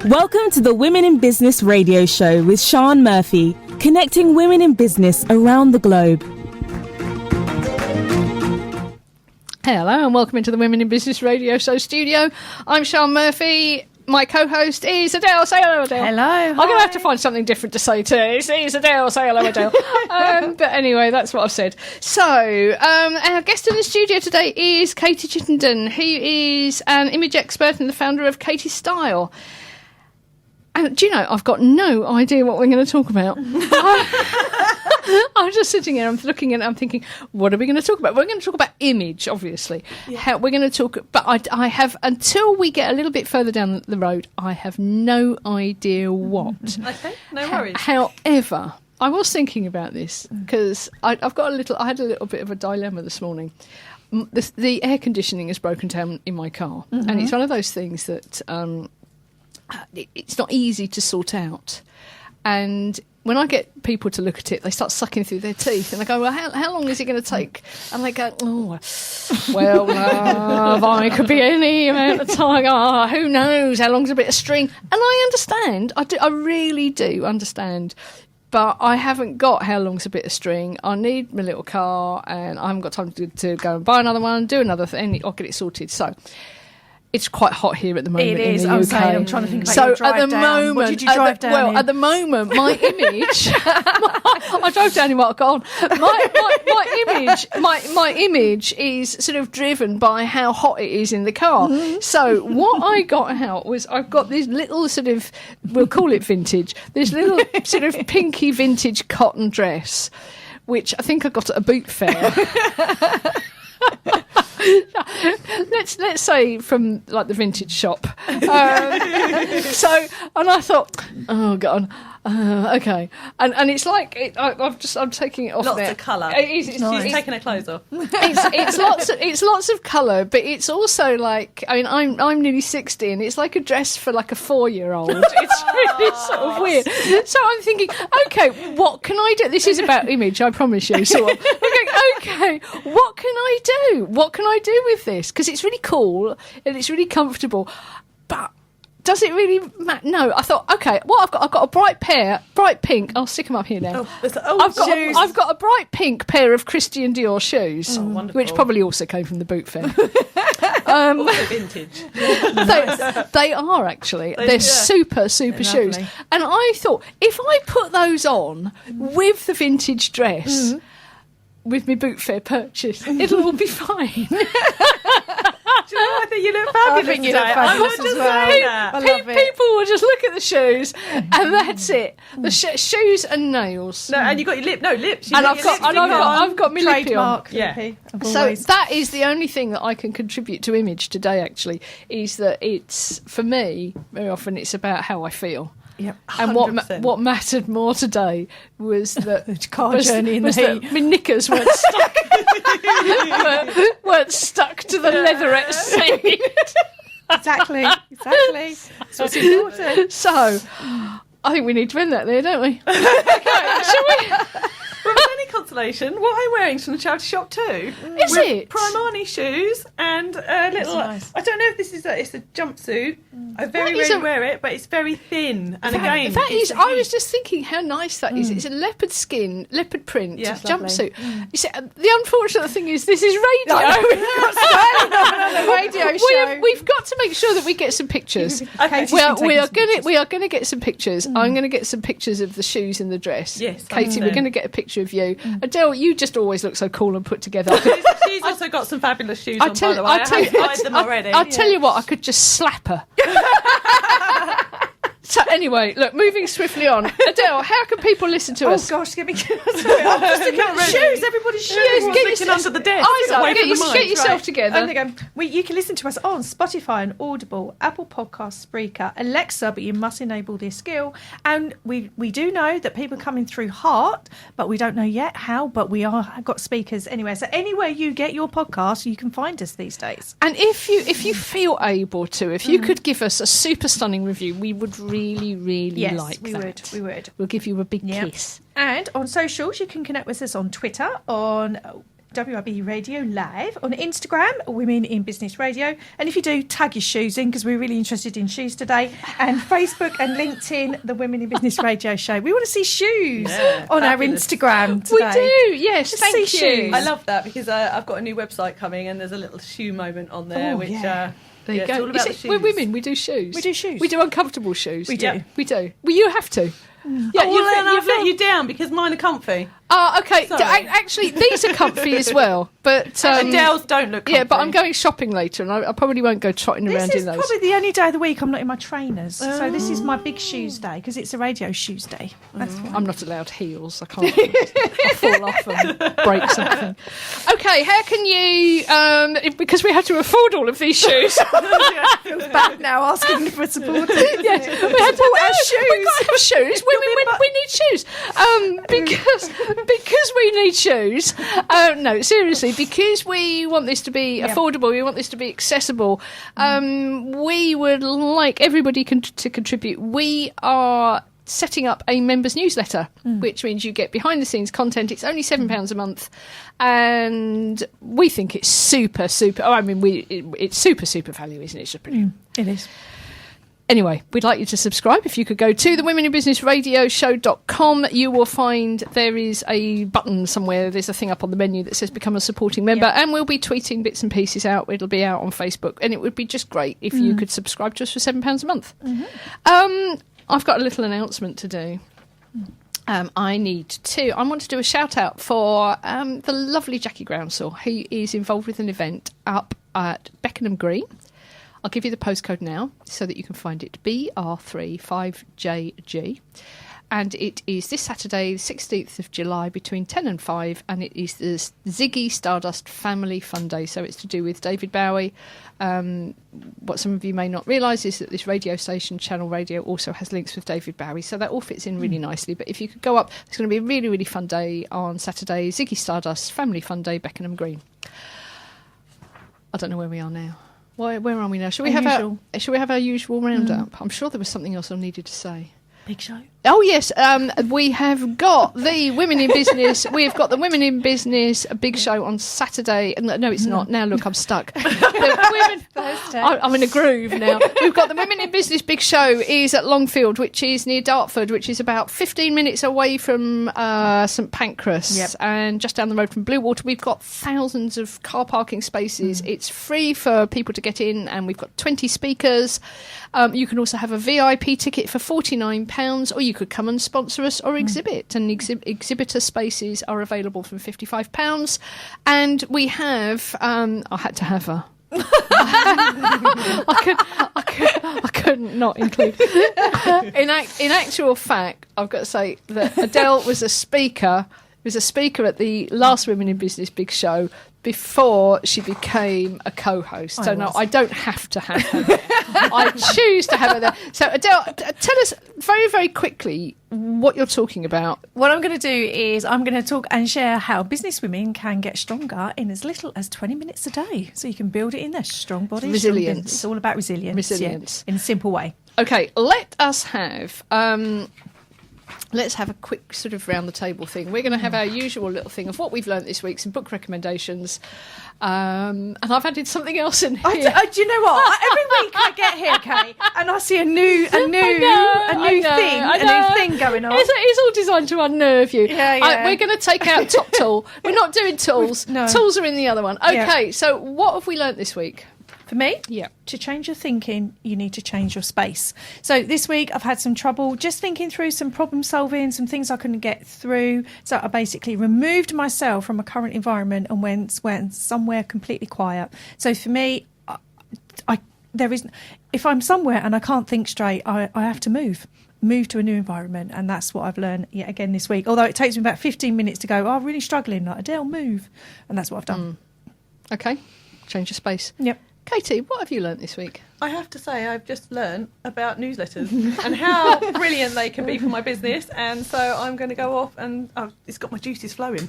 Welcome to the Women in Business radio show with Sian Murphy, connecting women in business around the globe. Hello and welcome into the Women in Business radio show studio. I'm Sian Murphy. My co-host is Adelle. Say hello, Adelle. Hello. I'm going to have to find something different to say too. It's Adelle. Say hello, Adelle. But anyway, that's what I've said. So, our guest in the studio today is Katie Chittenden, who is an image expert and the founder of Katie Style. And do you know, I've got no idea what we're going to talk about. I'm just sitting here, I'm looking at it, I'm thinking, what are we going to talk about? We're going to talk about image, obviously. Yeah. How we're going to talk, but I have, until we get a little bit further down the road, I have no idea what. Okay, no worries. However, I was thinking about this because I had a little bit of a dilemma this morning. The air conditioning is broken down in my car, and it's one of those things that it's not easy to sort out. And when I get people to look at it, they start sucking through their teeth and they go, well, how long is it going to take? And they go, oh, well, love, it could be any amount of time. Oh, who knows? How long's a bit of string? And I understand. I really do understand. But I haven't got how long's a bit of string. I need my little car and I haven't got time to go and buy another one, do another thing. I'll get it sorted. So it's quite hot here at the moment. It is. In the UK. I'm trying to think about your drive at the down. Moment, what did you drive down? Well, at the moment, my image. I drove down in what I've got on. My image is sort of driven by how hot it is in the car. So what I got out was I've got this little sort of, we'll call it vintage, this little sort of pinky vintage cotton dress, which I think I got at a boot fair. Let's say from like the vintage shop. And I thought, oh god, okay, and it's like I'm taking it off. Lots there. of colour. It's nice. She's taking her clothes off. It's lots of colour, but it's also like, I mean, I'm nearly 60, and it's like a dress for like a 4-year-old. It's really sort of weird. So I'm thinking, okay, what can I do? This is about image, I promise you. So I'm going, okay, what can I do? What can I do with this? Because it's really cool and it's really comfortable, but does it really matter? No, I thought, okay, well, I've got a bright pink. I'll stick them up here now. I've got a bright pink pair of Christian Dior shoes, which probably also came from the boot fair. Also vintage. They are actually. They're super shoes. And I thought, if I put those on with the vintage dress, with my boot fair purchase, it'll all be fine. Do you know, I think you look fabulous. I think you look fabulous as well. People will just look at the shoes, and that's it. The shoes and nails. No, and you got your lips. And I've got my lippy on. Yeah. So that is the only thing that I can contribute to image today. Actually, is that it's, for me, very often it's about how I feel. Yep, and what mattered more today was that the car journey in the heat. My knickers weren't stuck to the leatherette seat. Exactly. That's what's important. So, I think we need to end that there, don't we? Okay, shall we? Well, if any consolation, what I'm wearing is from the charity shop too. Is it? Primani shoes and a little. Nice. I don't know if this is it's a jumpsuit. I very rarely wear it, but it's very thin. And again, I was just thinking how nice that is. It's a leopard print jumpsuit. You see, the unfortunate thing is this is radio. Radio show. We've got to make sure that we get some pictures. Okay, we are going to get some pictures. I'm going to get some pictures of the shoes and the dress. Yes, Katie, we're going to get a picture of you. Adelle, you just always look so cool and put together. She's also got some fabulous shoes on, by the way. I have tried them already. I'll tell you what, I could just slap her. So anyway, look, moving swiftly on. Adelle, how can people listen to us? Oh gosh, get me. Sorry, I'm just looking at shoes. Everybody's shoes. Get under the desk. Get yourself together. You can listen to us on Spotify and Audible, Apple Podcasts, Spreaker, Alexa, but you must enable this skill. And we do know that people are coming through Heart, but we don't know yet how. But we have got speakers anywhere. So anywhere you get your podcast, you can find us these days. And if you feel able to, if you could give us a super stunning review, we would really like that. We would. We'll give you a big kiss. And on socials, you can connect with us on Twitter, on WIB Radio Live, on Instagram, Women in Business Radio. And if you do, tag your shoes in, because we're really interested in shoes today. And Facebook and LinkedIn, the Women in Business Radio Show. We want to see shoes on our Instagram today. We do, yes. Let's Thank you. see shoes. I love that, because I've got a new website coming and there's a little shoe moment on there, There you go. It's all about the shoes. We're women. We do shoes. We do shoes. We do uncomfortable shoes. We do. Yeah, we do. Well, you have to. Yeah, I've let you down because mine are comfy. Okay. Sorry. Actually, these are comfy as well. But Adele's don't look comfy. Yeah, but I'm going shopping later, and I probably won't go trotting around This in is those. probably the only day of the week I'm not in my trainers. So this is my big shoes day, because it's a radio shoes day. That's why. I'm not allowed heels. I can't. I'll fall off and break something. Okay, how can you? Because we have to afford all of these shoes. Feels bad now asking for support. Yes, we have to our shoes. We've got to have shoes. We need shoes. Because we need shoes. No, seriously, because we want this to be affordable. We want this to be accessible. We would like everybody to contribute. We are setting up a members newsletter, which means you get behind the scenes content. It's only £7 a month, and we think it's super. It's super value, isn't it? It's just brilliant. It is. Anyway, we'd like you to subscribe. If you could go to the womeninbusinessradioshow.com, you will find there is a button somewhere. There's a thing up on the menu that says become a supporting member, and we'll be tweeting bits and pieces out. It'll be out on Facebook, and it would be just great if you could subscribe to us for £7 a month. I've got a little announcement to do. I want to do a shout out for the lovely Jackie Groundsell, who is involved with an event up at Beckenham Green. I'll give you the postcode now so that you can find it. BR35JG. And it is this Saturday, the 16th of July, between 10 and 5. And it is the Ziggy Stardust Family Fun Day. So it's to do with David Bowie. What some of you may not realise is that this radio station, Channel Radio, also has links with David Bowie. So that all fits in really nicely. But if you could go up, it's going to be a really, really fun day on Saturday. Ziggy Stardust Family Fun Day, Beckenham Green. I don't know where we are now. Where are we now? Should we have our usual roundup? I'm sure there was something else I needed to say. Big show. Oh yes, we have got the Women in Business. We've got the Women in Business big show on Saturday. No, it's not. Now look, I'm stuck. I'm in a groove now. We've got the Women in Business big show is at Longfield, which is near Dartford, which is about 15 minutes away from St Pancras and just down the road from Bluewater. We've got thousands of car parking spaces. It's free for people to get in, and we've got 20 speakers. You can also have a VIP ticket for £49, or you could come and sponsor us or exhibit. And exhibitor spaces are available from £55. And we have, I had to have her. I couldn't not include. In actual fact, I've got to say that Adelle was a speaker. Was a speaker at the last Women in Business big show before she became a co-host. So no, I don't have to have her there. I choose to have her there. So Adelle, tell us very, very quickly what you're talking about. What I'm going to do is I'm going to talk and share how business women can get stronger in as little as 20 minutes a day. So you can build it in their strong body. Resilience. It's all about resilience. Resilience. Yeah, in a simple way. Okay, let us have... let's have a quick sort of round the table thing. We're going to have our usual little thing of what we've learnt this week, some book recommendations, and I've added something else in here. Do you know what? Every week I get here, Kate, and I see a new thing going on. It's all designed to unnerve you. Yeah. We're going to take out Top Tool. We're not doing tools. No. Tools are in the other one. Okay, Yeah. so what have we learnt this week? For me, Yeah. to change your thinking, you need to change your space. So this week I've had some trouble just thinking through some problem solving, some things I couldn't get through. So I basically removed myself from a current environment and went somewhere completely quiet. So for me, if I'm somewhere and I can't think straight, I have to move to a new environment, and that's what I've learned yet again this week. Although it takes me about 15 minutes to go, I'm really struggling, like, Adelle, move. And that's what I've done. Okay, change your space. Yep. Katie, what have you learnt this week? I have to say, I've just learnt about newsletters and how brilliant they can be for my business. And so I'm going to go off and it's got my juices flowing.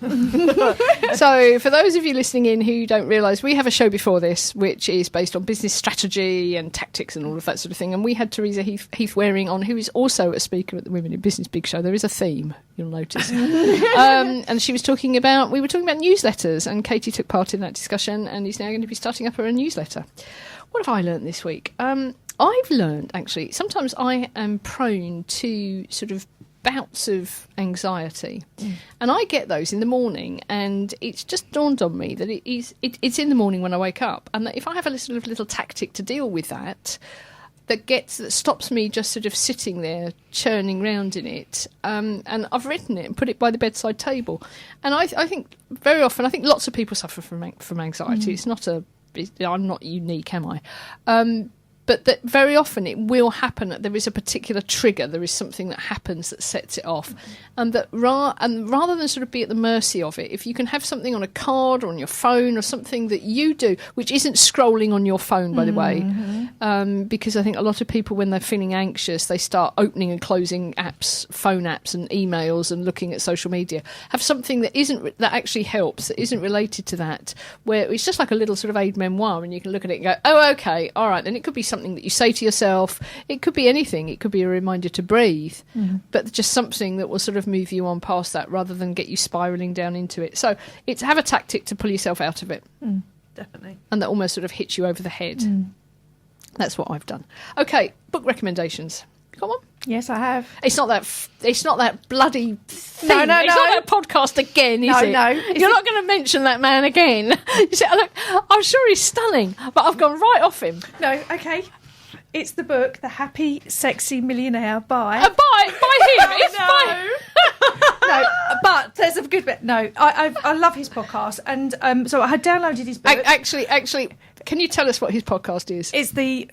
So for those of you listening in who don't realise, we have a show before this, which is based on business strategy and tactics and all of that sort of thing. And we had Teresa Heath Waring on, who is also a speaker at the Women in Business Big Show. There is a theme, you'll notice. And we were talking about newsletters, and Katie took part in that discussion and is now going to be starting up her own newsletter. What have I learnt this week? I've learnt, actually, sometimes I am prone to sort of bouts of anxiety. And I get those in the morning, and it's just dawned on me that it's in the morning when I wake up, and that if I have a little tactic to deal with that stops me just sort of sitting there churning round in it, and I've written it and put it by the bedside table. And I think very often, I think lots of people suffer from anxiety. I'm not unique, am I? But that very often it will happen. There is a particular trigger. There is something that happens that sets it off, and rather than sort of be at the mercy of it, if you can have something on a card or on your phone or something that you do, which isn't scrolling on your phone, by the way, because I think a lot of people, when they're feeling anxious, they start opening and closing apps, phone apps, and emails, and looking at social media. Have something that actually helps, that isn't related to that, where it's just like a little sort of aid memoir, and you can look at it and go, oh, okay, all right. Then it could be something that you say to yourself. It could be anything. It could be a reminder to breathe, but just something that will sort of move you on past that rather than get you spiralling down into it. So it's have a tactic to pull yourself out of it. Definitely. And that almost sort of hits you over the head. That's what I've done. Okay, book recommendations. Come on. Yes, I have. It's not that bloody thing. No. It's not that podcast again, is it? No. You're not going to mention that man again. You say, look, I'm sure he's stunning, but I've gone right off him. No, okay. It's the book, The Happy Sexy Millionaire by By him. It's by him. No, but there's a good bit. No, I love his podcast, and so I had downloaded his book. Actually, can you tell us what his podcast is? It's the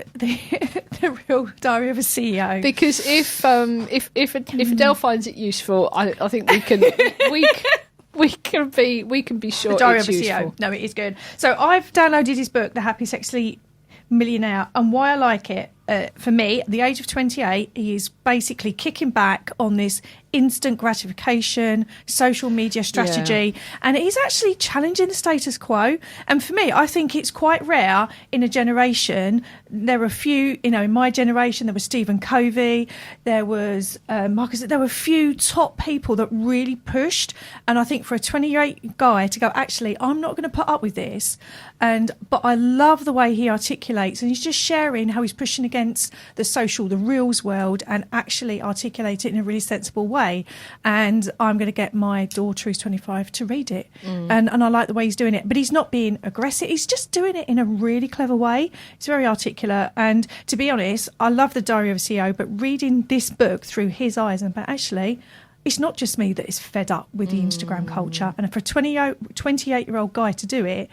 Real Diary of a CEO. Because if Adelle finds it useful, I think we can be sure The Diary it's of a useful. CEO. No, it is good. So I've downloaded his book, The Happy Sexy Millionaire, and why I like it, for me, at the age of 28, he is basically kicking back on this instant gratification, social media strategy, and he's actually challenging the status quo. And for me, I think it's quite rare in a generation. There were a few, in my generation, there was Stephen Covey, there was Marcus, there were a few top people that really pushed. And I think for a 28 guy to go, actually, I'm not going to put up with this. But I love the way he articulates, and he's just sharing how he's pushing against the reals world, and actually articulate it in a really sensible way. And I'm going to get my daughter, who's 25, to read it. And I like the way he's doing it. But he's not being aggressive. He's just doing it in a really clever way. It's very articulate. And to be honest, I love The Diary of a CEO, but reading this book through his eyes, and actually, it's not just me that is fed up with the Instagram culture. And for a 28-year-old guy to do it,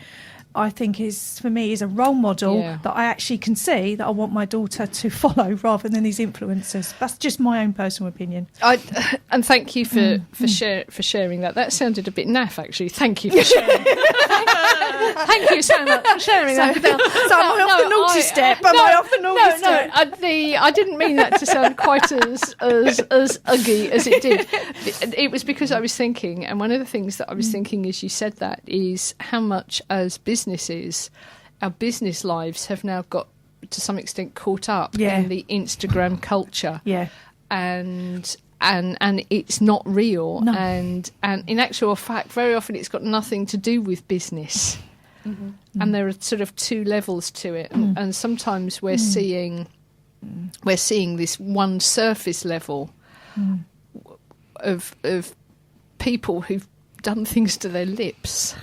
I think is a role model that I actually can see that I want my daughter to follow rather than these influencers. That's just my own personal opinion. And thank you for sharing that. That sounded a bit naff, actually. Thank you for sharing. Thank you so much for sharing that. So am I off the naughty step? Am I off the naughty step? I didn't mean that to sound quite as uggy as it did. It was because I was thinking, and one of the things that I was thinking as you said that is how much as businesses, our business lives have now got to some extent caught up in the Instagram culture. Yeah. And it's not real. No. And in actual fact, very often it's got nothing to do with business. And there are sort of two levels to it. And sometimes we're seeing this one surface level of people who've done things to their lips.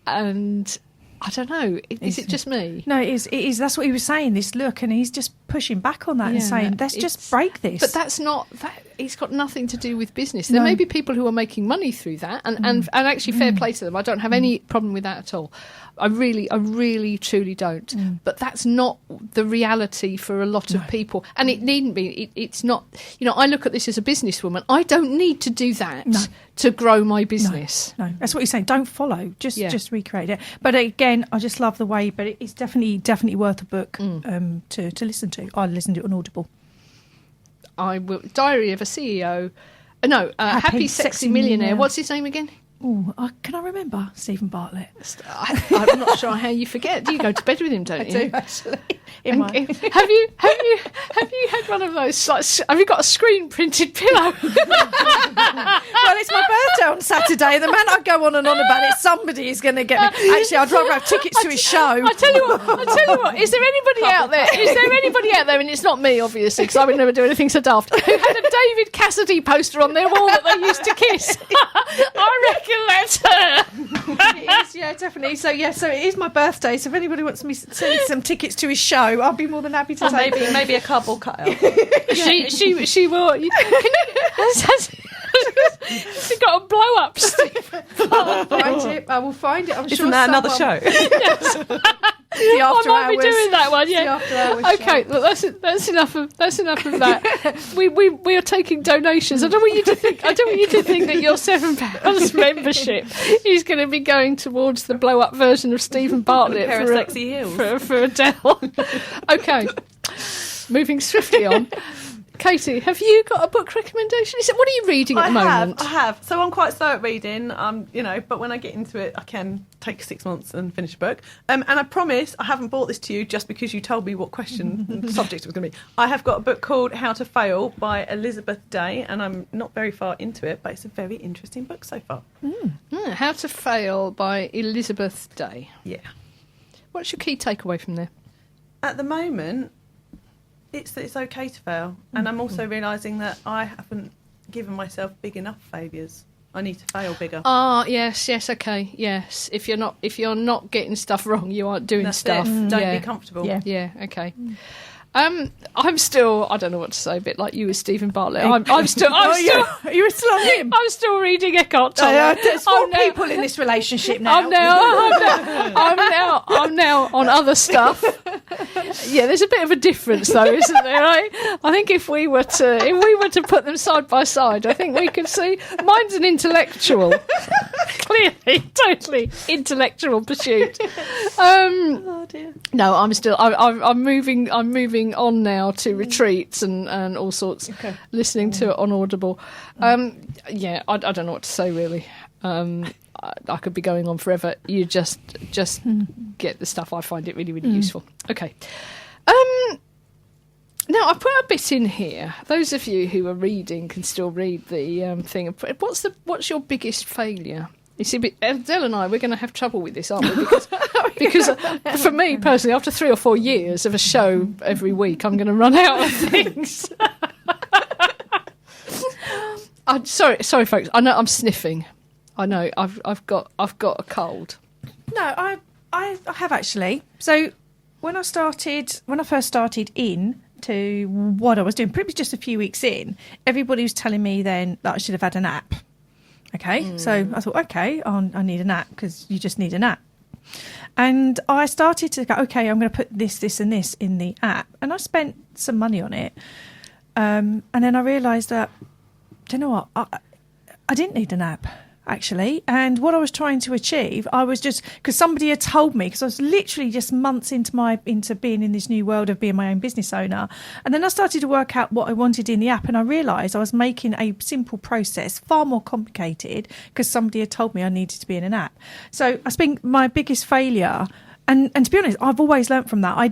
And I don't know, is it just me? No, it is. That's what he was saying, this look, and he's just pushing back on that and saying, let's just break this. But that's not that. It's got nothing to do with business. There may be people who are making money through that, and actually fair play to them. I don't have any problem with that at all. I really, truly don't. But that's not the reality for a lot of people, and it needn't be. It's not. I look at this as a businesswoman. I don't need to do that to grow my business. No, that's what you're saying. Don't follow. Just recreate it. But again, I just love the way. But it's definitely worth a book to listen to. I listened to it on Audible. I will. Diary of a CEO. No, Happy Sexy Millionaire. What's his name again? Oh, can I remember Stephen Bartlett? I'm not sure how you forget. Do you go to bed with him? Don't you? I do actually. Have you had one of those? Have you got a screen printed pillow? Well, it's my birthday on Saturday. The man I go on and on about it, somebody is going to get me. Actually, I'd rather have tickets to his show. I tell you what. Is there anybody out there? And it's not me, obviously, because I would never do anything so daft. Who had a David Cassidy poster on their wall that they used to kiss? I reckon that's her. It is, yeah, definitely. So it is my birthday. So if anybody wants me to send some tickets to his show, I'll be more than happy to take it. Maybe a cardboard cutout. She will. She's got a blow up, Steve. I'll find it. I will find it. I'm sure. Isn't that another show? Yes. The after I might be hours. doing that one. Yeah. The after hours Okay. show. Look, that's enough of that. We are taking donations. I don't want you to think that your £7 membership is going to be going towards the blow up version of Stephen Bartlett pair of sexy heels for Adele. Okay. Moving swiftly on. Katie, have you got a book recommendation? What are you reading at the moment? I have. So I'm quite slow at reading, but when I get into it, I can take 6 months and finish a book. And I promise I haven't brought this to you just because you told me what question and subject it was going to be. I have got a book called How to Fail by Elizabeth Day, and I'm not very far into it, but it's a very interesting book so far. How to Fail by Elizabeth Day. Yeah. What's your key takeaway from there? At the moment, it's okay to fail, and I'm also realising that I haven't given myself big enough failures. I need to fail bigger. Yes, okay, yes. If you're not getting stuff wrong, you aren't doing That's stuff. it. Don't be comfortable. Yeah, okay. I'm still, I don't know what to say, a bit like you with Stephen Bartlett. I'm still You're still on him. I'm still reading Eckhart Tolle. There's four people in this relationship now. I'm now on other stuff. Yeah, there's a bit of a difference though, isn't there? I think if we were to put them side by side, I think we could see mine's an intellectual, clearly, totally intellectual pursuit. Oh dear. No, I'm moving on now to retreats and all sorts. Okay. Listening to it on Audible. I don't know what to say really. I could be going on forever. You just get the stuff. I find it really, really useful. Okay. Now I put a bit in here. Those of you who are reading can still read the thing. What's your biggest failure? You see, Adele and I, we're going to have trouble with this, aren't we? Because for me personally, after 3 or 4 years of a show every week, I'm going to run out of things. I'm sorry, folks. I know I'm sniffing. I know I've got a cold. No, I have actually. So when I first started into what I was doing, probably just a few weeks in, everybody was telling me then that I should have had a nap. Okay, so I thought, okay, I need a nap because you just need a nap. And I started to go, okay, I'm going to put this and this in the app. And I spent some money on it. And then I realised that, do you know what, I didn't need a nap, actually. And what I was trying to achieve, I was just, because somebody had told me, because I was literally just months into being in this new world of being my own business owner. And then I started to work out what I wanted in the app, and I realised I was making a simple process far more complicated because somebody had told me I needed to be in an app. So I think my biggest failure, and to be honest, I've always learnt from that. I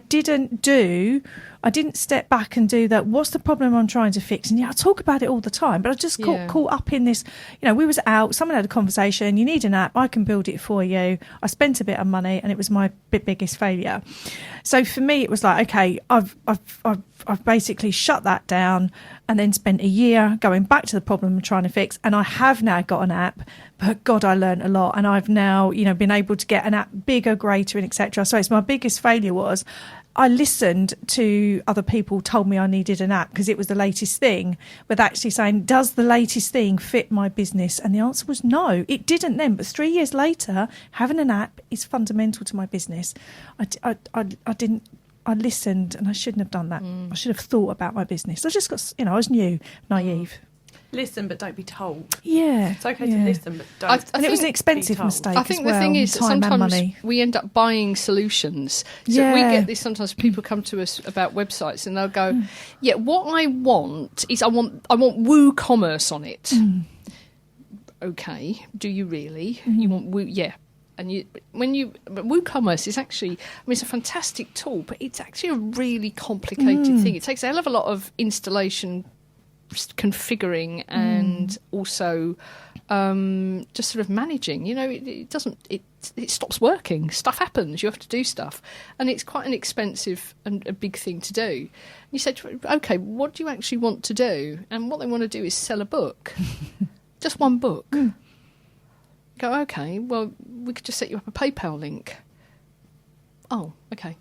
didn't step back and do that. What's the problem I'm trying to fix? And I talk about it all the time, but I just caught up in this. We was out, someone had a conversation, you need an app, I can build it for you. I spent a bit of money and it was my biggest failure. So for me, it was like, okay, I've basically shut that down and then spent a year going back to the problem I'm trying to fix. And I have now got an app, but God, I learned a lot. And I've now, been able to get an app bigger, greater, and etc. So it's my biggest failure was I listened to other people told me I needed an app because it was the latest thing, with actually saying, does the latest thing fit my business? And the answer was no, it didn't then. But 3 years later, having an app is fundamental to my business. I listened, and I shouldn't have done that. I should have thought about my business. I just got, I was new, naive. Listen, but don't be told. Yeah. It's okay to listen, but don't. And it was an expensive mistake. I think as well, the thing is that time and sometimes money. we end up buying solutions. So we get this, sometimes people come to us about websites and they'll go, yeah, what I want is I want WooCommerce on it. Okay, do you really? You want Woo? Yeah. And WooCommerce is actually, it's a fantastic tool, but it's actually a really complicated thing. It takes a hell of a lot of installation, configuring, and also just sort of managing. It stops working. Stuff happens. You have to do stuff, and it's quite an expensive and a big thing to do. And you said, okay, what do you actually want to do? And what they want to do is sell a book, just one book. Go, okay, well, we could just set you up a PayPal link. Oh, okay.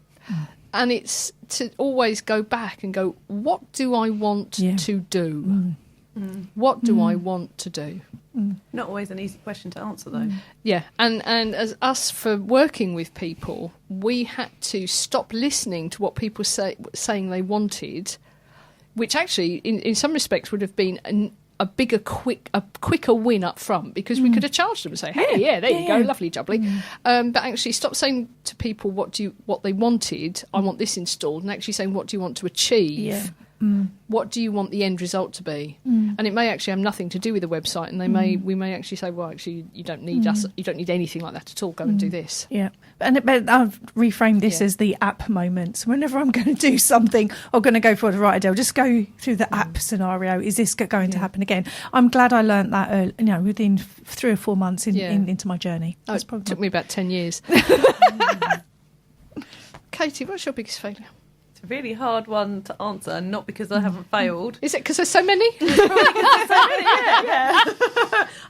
And it's to always go back and go, what do I want to do? What do I want to do? Not always an easy question to answer, though. Yeah, and as us, for working with people, we had to stop listening to what people saying they wanted, which actually, in some respects, would have been a quicker win up front, because we could have charged them and say, hey, there you go, lovely jubbly. But actually stop saying to people what they wanted, I want this installed, and actually saying, what do you want to achieve? What do you want the end result to be? And it may actually have nothing to do with the website, and we may actually say, well, actually, you don't need us, you don't need anything like that at all, go and do this. Yeah. But I've reframed this as the app moment. So whenever I'm going to do something or going to go for it, right, Adelle, just go through the app scenario. Is this going to happen again? I'm glad I learnt that within 3 or 4 months into my journey. It took me about 10 years. Katie, what's your biggest failure? It's a really hard one to answer, not because I haven't failed. Is it because there's so many? Yeah.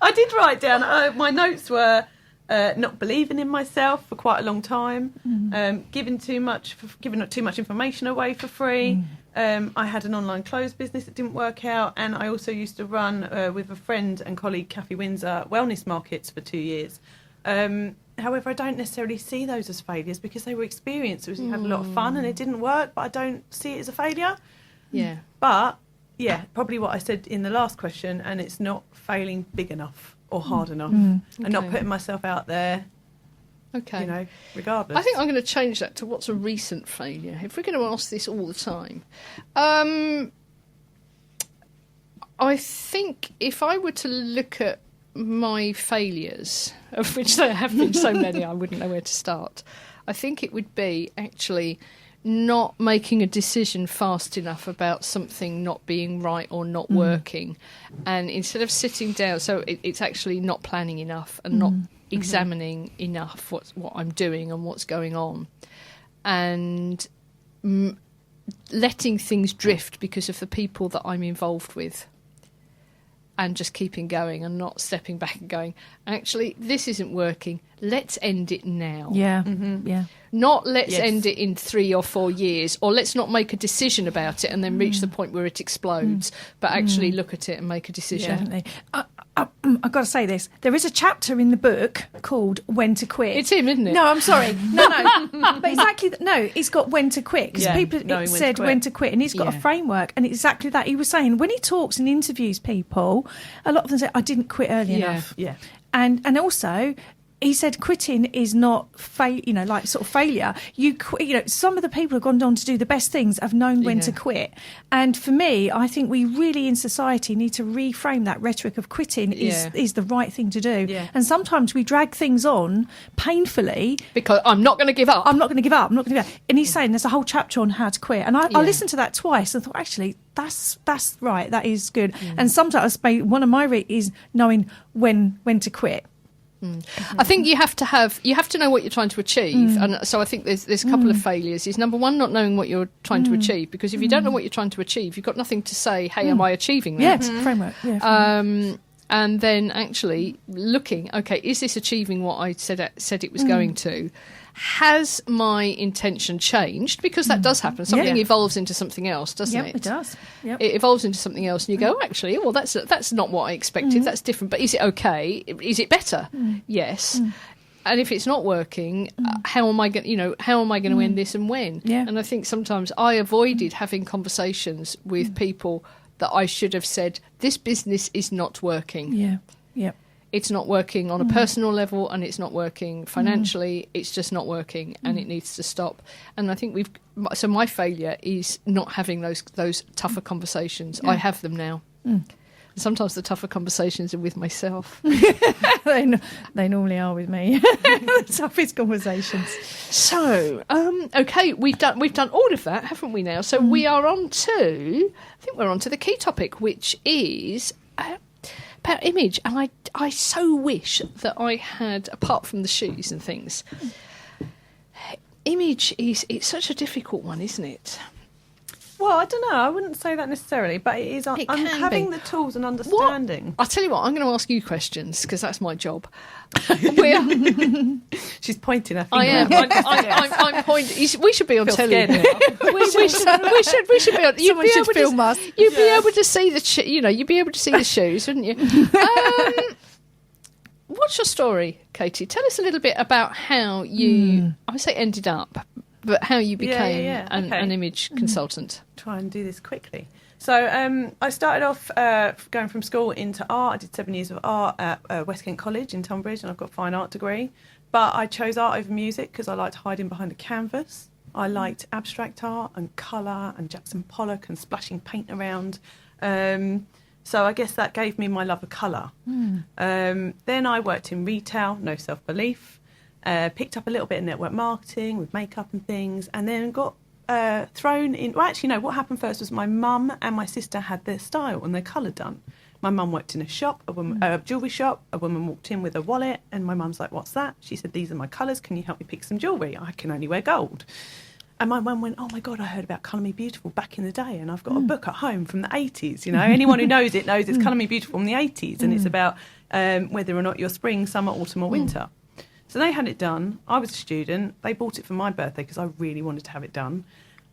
I did write down, my notes were not believing in myself for quite a long time, giving too much information away for free. I had an online clothes business that didn't work out, and I also used to run with a friend and colleague, Kathy Windsor, wellness markets for 2 years. However, I don't necessarily see those as failures because they were experiences. We had a lot of fun and it didn't work, but I don't see it as a failure. Yeah. But, probably what I said in the last question, and it's not failing big enough or hard enough and not putting myself out there, regardless. I think I'm going to change that to what's a recent failure. If we're going to ask this all the time. I think if I were to look at my failures, of which there have been so many, I wouldn't know where to start. I think it would be actually not making a decision fast enough about something not being right or not working. And instead of sitting down, so it's actually not planning enough and not examining enough what I'm doing and what's going on. And letting things drift because of the people that I'm involved with. And just keeping going and not stepping back and going, actually, this isn't working. Let's end it now. Yeah. Yeah. Not let's end it in 3 or 4 years, or let's not make a decision about it and then reach the point where it explodes, but actually look at it and make a decision. Definitely. I've got to say this. There is a chapter in the book called When to Quit. It's him, isn't it? No, I'm sorry. No. But exactly, it's got When to Quit. Because people said when to quit, and he's got a framework, and exactly that. He was saying, when he talks and interviews people, a lot of them say, I didn't quit early enough. Yeah. And also, he said quitting is not failure. Some of the people who've gone on to do the best things have known when to quit. And for me, I think we really in society need to reframe that rhetoric of quitting is the right thing to do. Yeah. And sometimes we drag things on painfully. Because I'm not going to give up. I'm not going to give up. And he's saying there's a whole chapter on how to quit. And I listened to that twice and thought, actually, that's right. That is good. And sometimes one of my is knowing when to quit. I think you have to know what you're trying to achieve, and so I think there's a couple of failures. Is number one, not knowing what you're trying to achieve, because if you don't know what you're trying to achieve, you've got nothing to say, hey, am I achieving that? Yes, framework. And then actually looking, okay, is this achieving what I said it was going to? has my intention changed? Because that does happen. Something evolves into something else, doesn't it? It does. Yep. It evolves into something else, and you go, oh, actually, well, that's not what I expected. That's different. But is it okay? Is it better? Yes. And if it's not working, how am I going? How am I going to end this and when? Yeah. And I think sometimes I avoided having conversations with people that I should have said, this business is not working. Yeah. Yep. It's not working on a personal level, and it's not working financially. It's just not working, and it needs to stop. And I think so my failure is not having those tougher conversations. I have them now. Sometimes the tougher conversations are with myself. They normally are with me. The toughest conversations. So, okay, we've done all of that, haven't we now? So we are on to the key topic, which is about image. And I so wish that I had, apart from the shoes and things, image it's such a difficult one, isn't it? Well, I don't know. I wouldn't say that necessarily, but it is having the tools and understanding. I'll tell you what, I'm going to ask you questions because that's my job. She's pointing her finger. I am. I'm pointing. We should be on telly. We should be on. Someone should film us. You'd be able to see you'd be able to see the shoes, wouldn't you? What's your story, Katie? Tell us a little bit about how you, I would say ended up, but how you became an image consultant. Try and do this quickly. So I started off going from school into art. I did 7 years of art at West Kent College in Tunbridge, and I've got a fine art degree. But I chose art over music because I liked hiding behind a canvas. I liked abstract art and colour and Jackson Pollock and splashing paint around. So I guess that gave me my love of colour. Then I worked in retail, no self-belief. Picked up a little bit of network marketing with makeup and things, and then got thrown in. Well, actually, no, what happened first was my mum and my sister had their style and their colour done. My mum worked in a shop, a jewellery shop. A woman walked in with a wallet, and my mum's like, "What's that?" She said, "These are my colours. Can you help me pick some jewellery? I can only wear gold." And my mum went, "Oh my God, I heard about Colour Me Beautiful back in the day, and I've got a book at home from the 80s. You know, anyone who knows it's Colour Me Beautiful from the 80s, and it's about whether or not you're spring, summer, autumn, or winter." So they had it done. I was a student. They bought it for my birthday because I really wanted to have it done.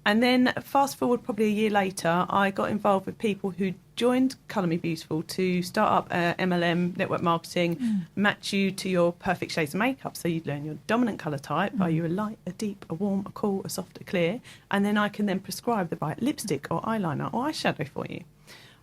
And then fast forward probably a year later, I got involved with people who joined Colour Me Beautiful to start up MLM, network marketing, match you to your perfect shades of makeup. So you'd learn your dominant colour type. Are you a light, a deep, a warm, a cool, a soft, a clear? And then I can then prescribe the right lipstick or eyeliner or eyeshadow for you.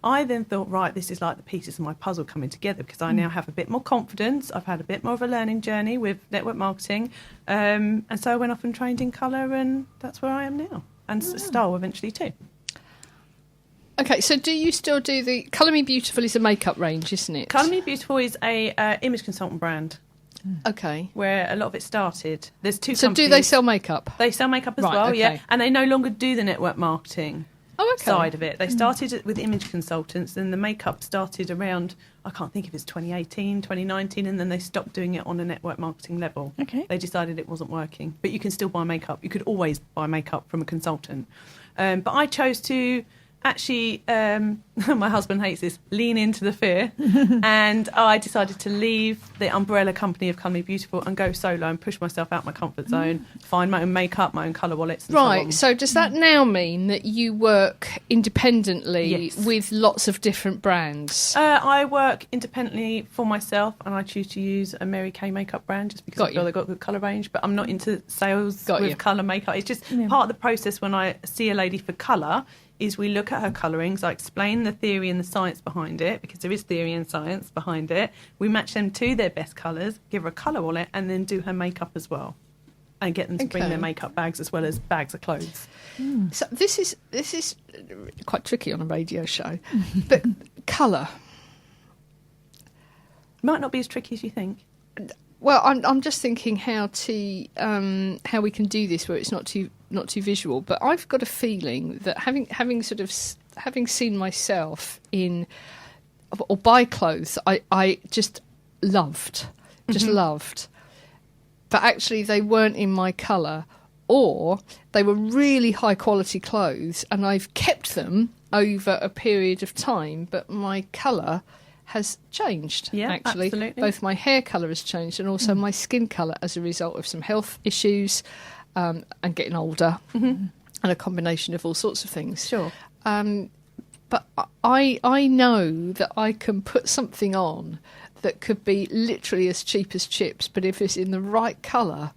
I then thought, right, this is like the pieces of my puzzle coming together because I now have a bit more confidence. I've had a bit more of a learning journey with network marketing. And so I went off and trained in colour, and that's where I am now. And style eventually too. Okay, so do you still do the Colour Me Beautiful is a makeup range, isn't it? Colour Me Beautiful is a image consultant brand. Okay. Where a lot of it started. There's two So companies. do they sell makeup? They sell makeup as Right, well, okay. yeah. And they no longer do the network marketing side of it. They started with image consultants, and the makeup started around, I can't think if it's 2018, 2019, and then they stopped doing it on a network marketing level. Okay. They decided it wasn't working. But you can still buy makeup. You could always buy makeup from a consultant. But I chose to actually, my husband hates this, lean into the fear. And I decided to leave the umbrella company of Colour Me Beautiful and go solo and push myself out my comfort zone, find my own makeup, my own colour wallets and Right, so on. so does that now mean that you work independently with lots of different brands? I work independently for myself, and I choose to use a Mary Kay makeup brand just because I feel they've got a good colour range, but I'm not into sales with colour makeup. It's just part of the process when I see a lady for colour is we look at her colourings, I explain the theory and the science behind it, because there is theory and science behind it. We match them to their best colours, give her a colour wallet, and then do her makeup as well. And get them to bring their makeup bags as well as bags of clothes. So this is quite tricky on a radio show, but colour might not be as tricky as you think. Well, I'm just thinking how we can do this where it's not too visual. But I've got a feeling that having seen myself in or buy clothes, I just loved. But actually, they weren't in my colour, or they were really high quality clothes, and I've kept them over a period of time, but my colour has changed. Yeah, actually, absolutely. both my hair colour has changed and also my skin colour as a result of some health issues and getting older, and a combination of all sorts of things. Sure. But I know that I can put something on that could be literally as cheap as chips, but if it's in the right colour,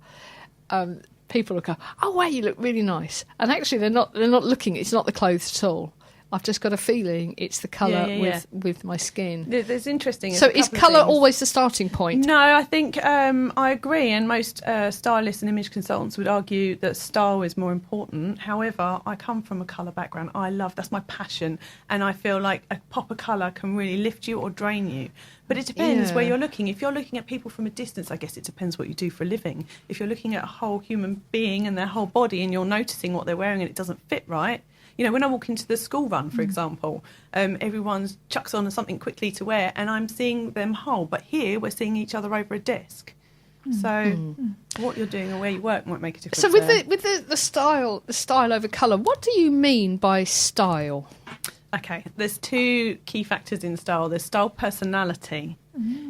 people will go, "Oh, wow, you look really nice." And actually, they're not looking. It's not the clothes at all. I've just got a feeling it's the colour with my skin. There's interesting. So is colour always the starting point? No, I think I agree, and most stylists and image consultants would argue that style is more important. However, I come from a colour background. That's my passion, and I feel like a pop of colour can really lift you or drain you. But it depends where you're looking. If you're looking at people from a distance, I guess it depends what you do for a living. If you're looking at a whole human being and their whole body and you're noticing what they're wearing and it doesn't fit right, you know, when I walk into the school run, for example, everyone's chucks on something quickly to wear and I'm seeing them whole. But here we're seeing each other over a desk. So what you're doing and where you work might make a difference. So with the style over colour, what do you mean by style? Okay, there's two key factors in style. There's style personality.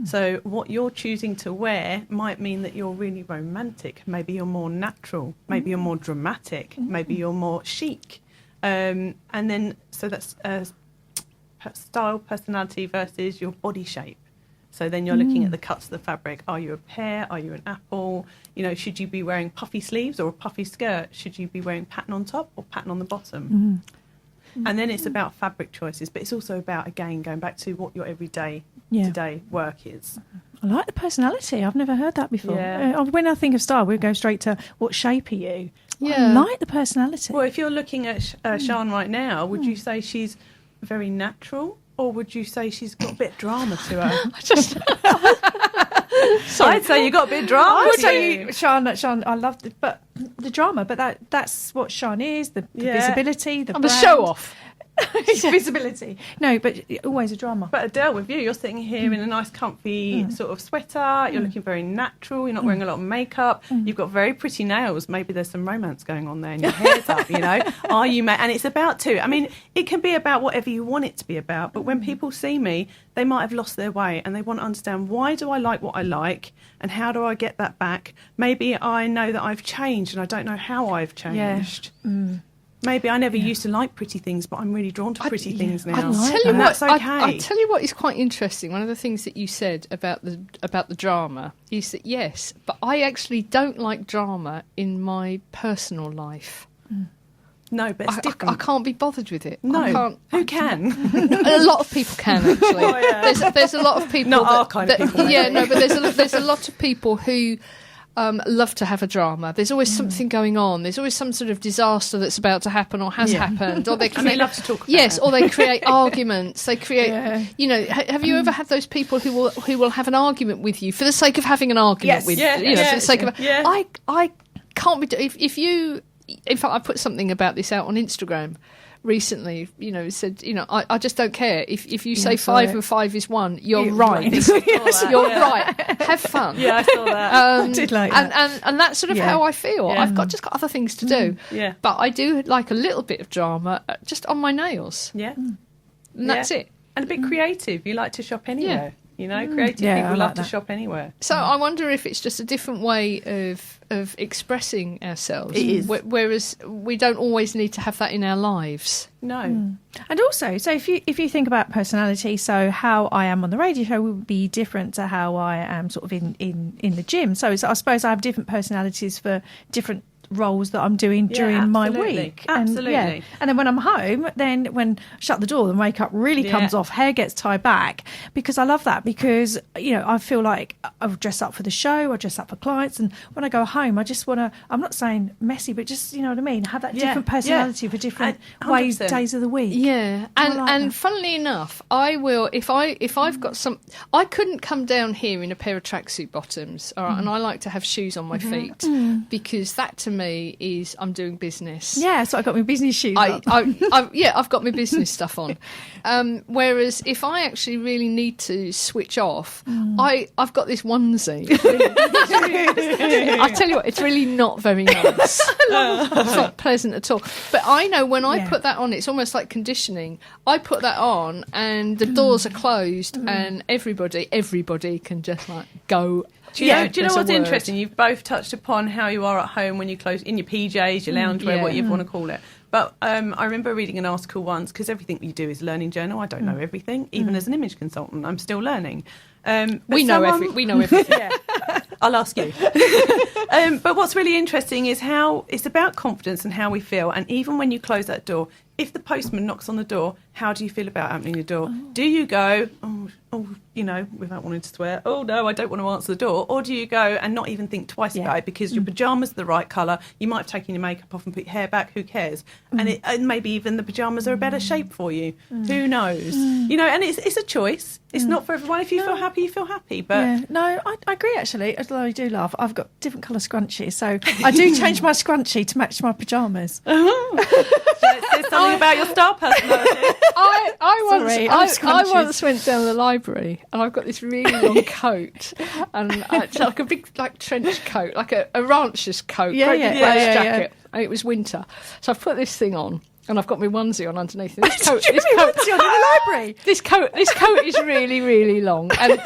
So what you're choosing to wear might mean that you're really romantic. Maybe you're more natural. Maybe you're more dramatic. Maybe you're more chic. And then, so that's style personality versus your body shape. So then you're looking at the cuts of the fabric. Are you a pear? Are you an apple? You know, should you be wearing puffy sleeves or a puffy skirt? Should you be wearing pattern on top or pattern on the bottom? And then it's about fabric choices, but it's also about, again, going back to what your everyday, today work is. I like the personality. I've never heard that before. Yeah. When I think of style, we go straight to what shape are you? Yeah. I like the personality. Well, if you're looking at Sian right now, would you say she's very natural or would you say she's got a bit of drama to her? I'd say you got a bit of drama. I would to say you. Sian, I love the drama, but that's what Sian is, the visibility, the I'm a brand. show off. Visibility. No, but always a drama. But Adelle, with you, you're sitting here in a nice comfy sort of sweater, you're looking very natural, you're not wearing a lot of makeup, you've got very pretty nails, maybe there's some romance going on there and your hair's up, you know. Are you and it's about to, I mean, it can be about whatever you want it to be about, but when people see me, they might have lost their way and they want to understand, why do I like what I like and how do I get that back? Maybe I know that I've changed and I don't know how I've changed. Maybe I never used to like pretty things, but I'm really drawn to pretty things now. That's okay. I tell you what is quite interesting. One of the things that you said about the drama is that yes, but I actually don't like drama in my personal life. No, but it's different. I can't be bothered with it. No, I can't. Who can? A lot of people can actually. Oh, yeah. There's a lot of people. Not our kind of people. Yeah, no, but there's a lot of people who love to have a drama. There's always something going on. There's always some sort of disaster that's about to happen or has happened. Or they love to talk about yes, it. or they create arguments. They create, you know, have you ever had those people who will have an argument with you for the sake of having an argument with you know, for the sake of I can't be if you in fact I put something about this out on Instagram recently, you know, said, you know, I just don't care. If you say 5 and 5 is 1, you're right. You're right. Have fun. Yeah, I saw that. I did like that. And that's sort of how I feel. Yeah. I've just got other things to do. Yeah. But I do like a little bit of drama just on my nails. Yeah. And that's it. And a bit creative. You like to shop anywhere. You know, creative people I love like to that. shop anywhere. So I wonder if it's just a different way of expressing ourselves. It is. Whereas we don't always need to have that in our lives. No. And also, so if you think about personality, so how I am on the radio show would be different to how I am sort of in the gym. So I suppose I have different personalities for different roles that I'm doing during my week. Absolutely. And then when I'm home, then when I shut the door, the makeup really comes off, hair gets tied back, because I love that, because, you know, I feel like I've dressed up for the show, I dress up for clients, and when I go home, I just want to, I'm not saying messy, but just, you know what I mean, have that different personality for different ways, days of the week. Yeah, and funnily enough, I will if I've got some. I couldn't come down here in a pair of tracksuit bottoms, all right, and I like to have shoes on my feet because that to me me is I'm doing business. Yeah, so I got my business shoes on. I've got my business stuff on. Whereas if I actually really need to switch off, I've got this onesie. I tell you what, it's really not very nice. It's not pleasant at all. But I know when I put that on, it's almost like conditioning. I put that on and the doors are closed and everybody can just like go. Do you know what's interesting? You've both touched upon how you are at home when you close in your PJs, your loungewear, what you want to call it. But I remember reading an article once, because everything we do is a learning journal. I don't know everything. Even as an image consultant, I'm still learning. We know everything. Yeah. I'll ask you. But what's really interesting is how it's about confidence and how we feel. And even when you close that door, if the postman knocks on the door, how do you feel about opening the door? Do you go, without wanting to swear, oh no, I don't want to answer the door? Or do you go and not even think twice about it because your pyjamas are the right colour, you might have taken your makeup off and put your hair back, who cares? And maybe even the pyjamas are a better shape for you. Who knows? And it's a choice. It's not for everyone. If you feel happy, you feel happy. But I agree actually, although I do laugh. I've got different colour scrunchies, so I do change my scrunchie to match my pyjamas. There's something about your star personality. I once went down the library and I've got this really long coat and it's like a big trench coat, like a rancher's coat, big jacket, and it was winter. So I've put this thing on and I've got my onesie on underneath. And this coat onesie on in the library. This coat is really, really long, and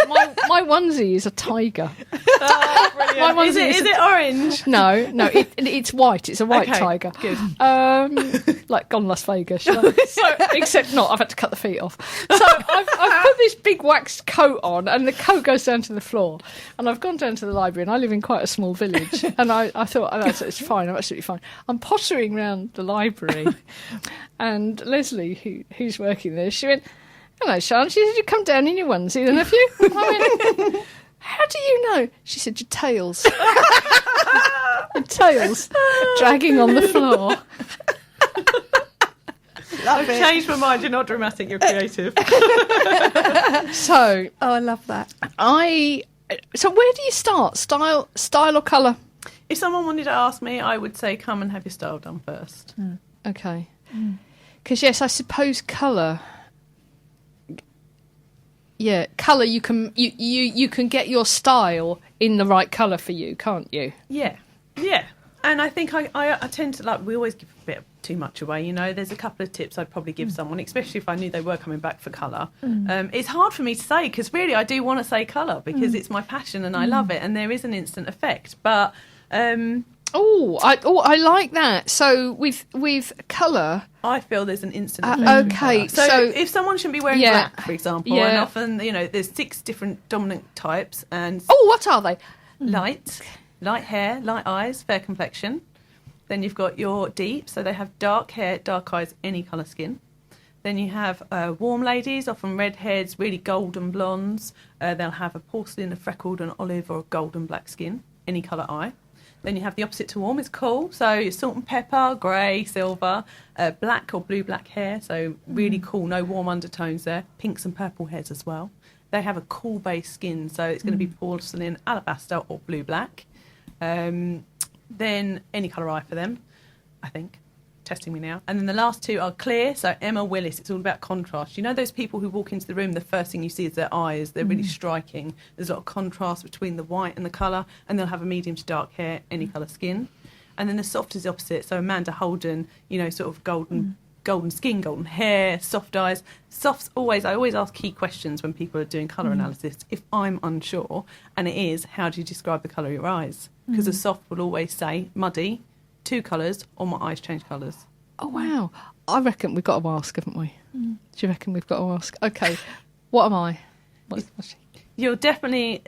my onesie is a tiger. Oh, brilliant. Is it orange? No, it's white. It's a white tiger. Good. Like Gone Las Vegas. Except not. I've had to cut the feet off. So I've put this big waxed coat on, and the coat goes down to the floor. And I've gone down to the library, and I live in quite a small village. And I thought, it's fine. I'm absolutely fine. I'm pottering around the library. And Leslie, who's working there, she went, "Hello, Sian." She said, "You come down in your onesie, then, have you?" I went, "How do you know?" She said, "Your tail's." Your tail's dragging on the floor. I've changed my mind. You're not dramatic, you're creative. So, I love that. So where do you start? Style or colour? If someone wanted to ask me, I would say come and have your style done first. Okay. Because yes, I suppose colour. Yeah, colour. You can get your style in the right colour for you, can't you? Yeah. And I think I tend to we always give a bit too much away. There's a couple of tips I'd probably give someone, especially if I knew they were coming back for colour. It's hard for me to say because really I do want to say colour because it's my passion and I love it and there is an instant effect, but. I like that. So with colour, I feel there's an instant effect. Okay, so if someone shouldn't be wearing black, for example, and often there's 6 different dominant types, and what are they? Light hair, light eyes, fair complexion. Then you've got your deep, so they have dark hair, dark eyes, any colour skin. Then you have warm ladies, often redheads, really golden blondes. They'll have a porcelain, a freckled, an olive, or a golden black skin, any colour eye. Then you have the opposite to warm, is cool. So salt and pepper, grey, silver, black or blue-black hair. So really cool, no warm undertones there. Pinks and purple hairs as well. They have a cool base skin, so it's going to be porcelain, alabaster or blue-black. Then any colour eye for them, I think. Testing me now. And then the last 2 are clear. So Emma Willis, it's all about contrast. You know those people who walk into the room, the first thing you see is their eyes. They're really striking. There's a lot of contrast between the white and the colour, and they'll have a medium to dark hair, any colour skin. And then the soft is the opposite. So Amanda Holden, sort of golden skin, golden hair, soft eyes. Softs I always ask key questions when people are doing colour analysis. If I'm unsure, and it is, how do you describe the colour of your eyes? Because a soft will always say muddy, 2 colours, or my eyes change colours. Oh, wow. I reckon we've got to ask, haven't we? Do you reckon we've got to ask? Okay, what am I? What's she? You're definitely,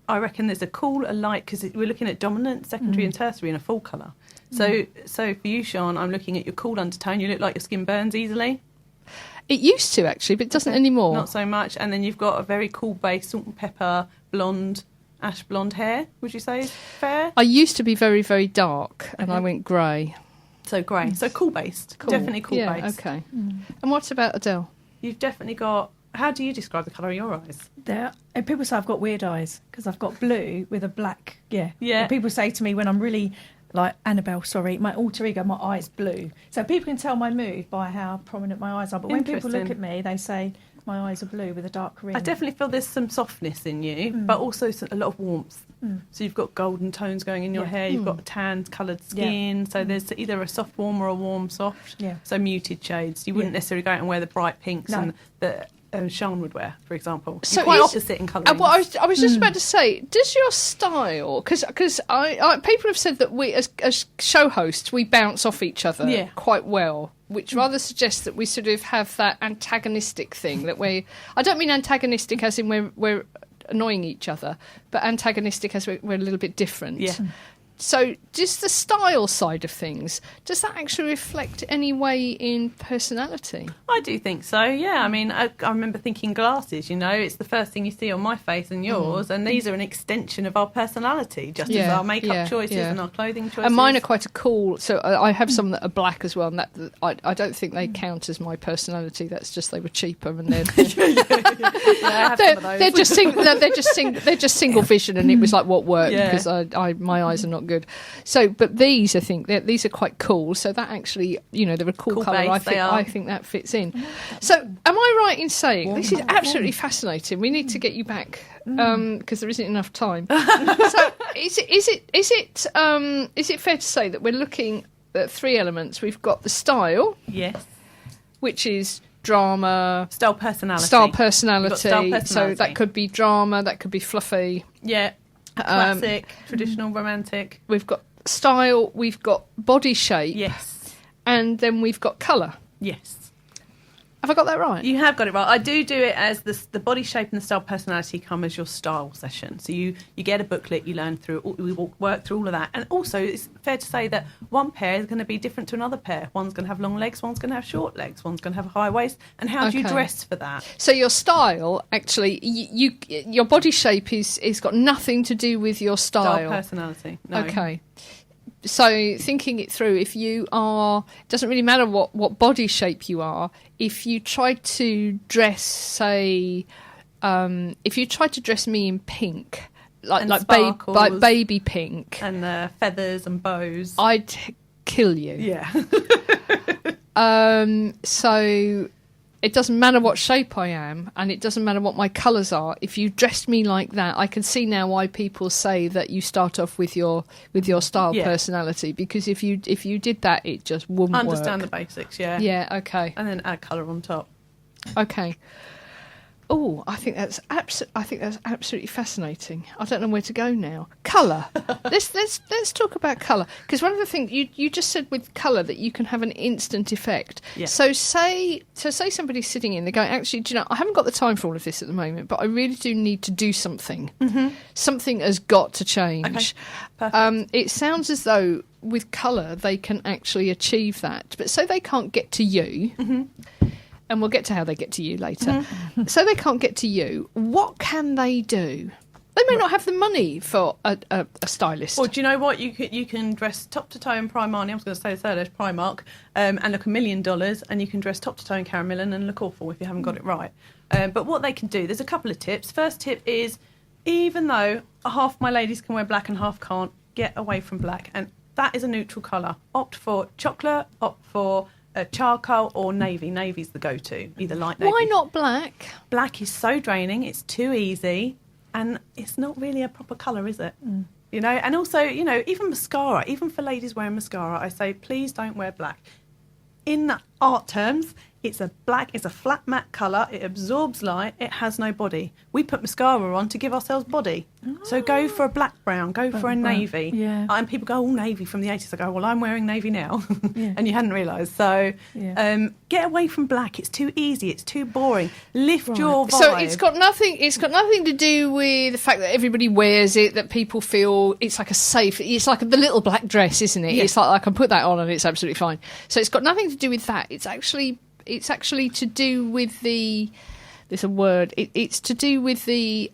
I reckon there's a cool, a light, because we're looking at dominant, secondary and tertiary in a full colour. So for you, Sian, I'm looking at your cool undertone. You look like your skin burns easily. It used to, actually, but it doesn't anymore. Not so much. And then you've got a very cool base, salt and pepper, blonde, ash blonde hair, would you say is fair? I used to be very, very dark, and I went grey. So grey. So cool-based. Cool. Definitely cool-based. Yeah, okay. And what about Adelle? You've definitely got... How do you describe the colour of your eyes? People say I've got weird eyes because I've got blue with a black... Yeah. And people say to me when I'm really like Annabelle, sorry, my alter ego, my eyes blue. So people can tell my mood by how prominent my eyes are. But when people look at me, they say my eyes are blue with a dark ring. I definitely feel there's some softness in you, but also a lot of warmth. So you've got golden tones going in your hair, you've got tan coloured skin, so there's either a soft warm or a warm soft, so muted shades. You wouldn't necessarily go out and wear the bright pinks and the Sian would wear, for example. So you're quite opposite in colour. I was just about to say, does your style, because people have said that we as show hosts, we bounce off each other quite well, which rather suggests that we sort of have that antagonistic thing that I don't mean antagonistic as in we're annoying each other, but antagonistic as we're a little bit different. Yeah. So just the style side of things, does that actually reflect any way in personality? I do think so, yeah. I mean, I remember thinking glasses, it's the first thing you see on my face and yours, and these are an extension of our personality, just as our makeup choices and our clothing choices. And mine are quite a cool, so I have some that are black as well, and that I don't think they count as my personality, that's just they were cheaper, and they're just single vision, and it was like what worked, because my eyes are not good. So, but these, I think, these are quite cool. So that actually, they're a cool colour. I think that fits in. So, am I right in saying this is absolutely fascinating? We need to get you back because there isn't enough time. So, is it fair to say that we're looking at three elements? We've got the style, yes, which is drama, style, personality. So that could be drama, that could be fluffy, classic, traditional, romantic. We've got style, we've got body shape. Yes. And then we've got colour. Yes. Have I got that right? You have got it right. I do it as the body shape and the style personality come as your style session. So you get a booklet, you learn through, we will work through all of that. And also it's fair to say that one pair is going to be different to another pair. One's going to have long legs, one's going to have short legs, one's going to have a high waist. And how do you dress for that? So your style, actually, your body shape is got nothing to do with your style. Personality. No. Okay. So thinking it through, if you are, it doesn't really matter what body shape you are. If you try to dress, say, if you try to dress me in pink, like baby pink, and feathers and bows, I'd kill you. Yeah. So it doesn't matter what shape I am, and it doesn't matter what my colours are. If you dressed me like that, I can see now why people say that you start off with your style personality, because if you did that, it just wouldn't understand work. The basics, yeah. Yeah, okay. And then add colour on top. Okay. Oh, I think that's absolutely fascinating. I don't know where to go now. Colour. Let's talk about colour, because one of the things you just said with colour that you can have an instant effect. Yeah. So say somebody's sitting in, they're going, actually, do you know, I haven't got the time for all of this at the moment, but I really do need to do something. Mm-hmm. Something has got to change. Okay. Perfect. It sounds as though with colour they can actually achieve that, but so they can't get to you. Mm-hmm. And we'll get to how they get to you later. Mm-hmm. So they can't get to you. What can they do? They may not have the money for a stylist. Well, do you know what? You can dress top to toe in Primark. I was going to say third Primark, and look $1 million, and you can dress top to toe in Karen Millen and look awful if you haven't got it right. But what they can do, there's a couple of tips. First tip is, even though half my ladies can wear black and half can't, get away from black, and that is a neutral colour. Opt for chocolate. Opt for charcoal or navy. Navy's the go-to, either light navy. Why not black? Black is so draining, it's too easy, and it's not really a proper colour, is it? Mm. And also, even mascara, even for ladies wearing mascara, I say, please don't wear black. In art terms, it's a flat matte colour, it absorbs light, it has no body. We put mascara on to give ourselves body. Oh. So go for a black brown, go for a navy. Yeah. And people go, navy from the 80s. I go, well, I'm wearing navy now. Yeah. And you hadn't realised. So get away from black. It's too easy, it's too boring. Lift your vibe. So it's got nothing to do with the fact that everybody wears it, that people feel it's like it's like the little black dress, isn't it? Yeah. It's like I can put that on and it's absolutely fine. So it's got nothing to do with that. It's actually to do with the. There's a word. It's to do with the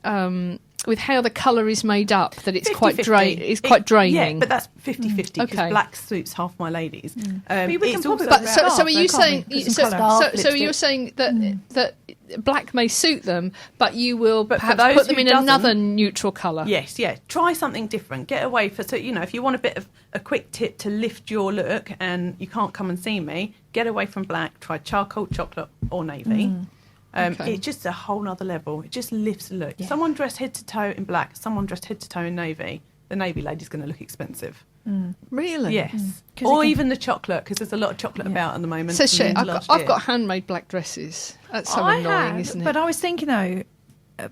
with how the colour is made up that it's 50-50. quite draining. Yeah, but that's 50-50 because Okay. black suits half my ladies. But we can pop it But with so a scarf, are you though, saying can't we? Put some colour. so you're saying that black may suit them, but you will But for perhaps those put them who in doesn't- another neutral colour. Yes, yeah. Try something different. Get away so if you want a bit of a quick tip to lift your look and you can't come and see me, get away from black. Try charcoal, chocolate, or navy. Okay. It's just a whole nother level. It just lifts the look. Yeah. Someone dressed head to toe in black, someone dressed head to toe in navy. The navy lady's going to look expensive. Really? Yes, 'Cause or it can- even the chocolate because there's a lot of chocolate about at the moment. So shit, Since I've last got year. handmade black dresses. That's so I annoying, have, isn't it? but I was thinking though,